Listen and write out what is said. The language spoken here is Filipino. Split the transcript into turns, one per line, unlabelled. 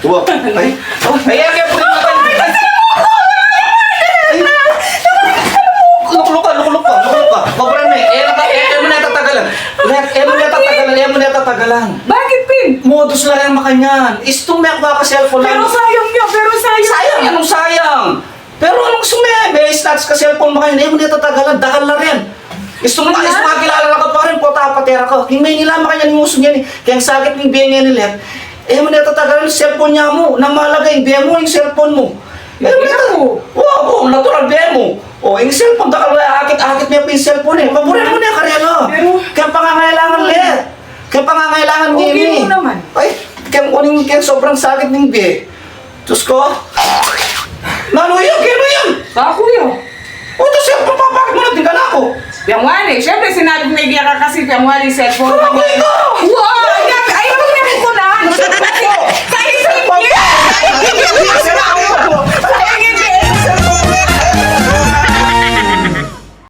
Tuwa. Ay, kaya po yung lukluk ka. Mabran na mo na tatagalan. Mo na tatagalan.
Bakit, Pin?
Modus lang yung makanyan. Istong may ako cellphone lang.
Pero sayang niya,
Sayang, anong sayang? Pero anong sume? May stats ka cellphone makanyan. Mo na tatagalan. Dakal na rin. Istong makilala na ka pa rin. Pota patera ka. Hingmay nila makanyan yung usong yan. Kaya ang sakit ng biya nila. Mo na tatagalan yung cellphone niya mo. Namalagay, biya mo yung cellphone mo. Wow, natural biya mo. Yung cellphone, dakal na akit-akit niya pa yung cellphone eh. Paborin mo na yung karela. Kaya pangangailangan ulit. Kaya pangangailangan niya
Okay mo naman.
Ay, kaya sobrang sakit ng biya. Diyos ko. Nano yun?
Ako yun.
Ito cellphone, papakit mo na tingnan ako.
Piyangwali. Siyempre, sinabi may giya ka kasi piyangwali cellphone.
Karakoy ko!
Wow!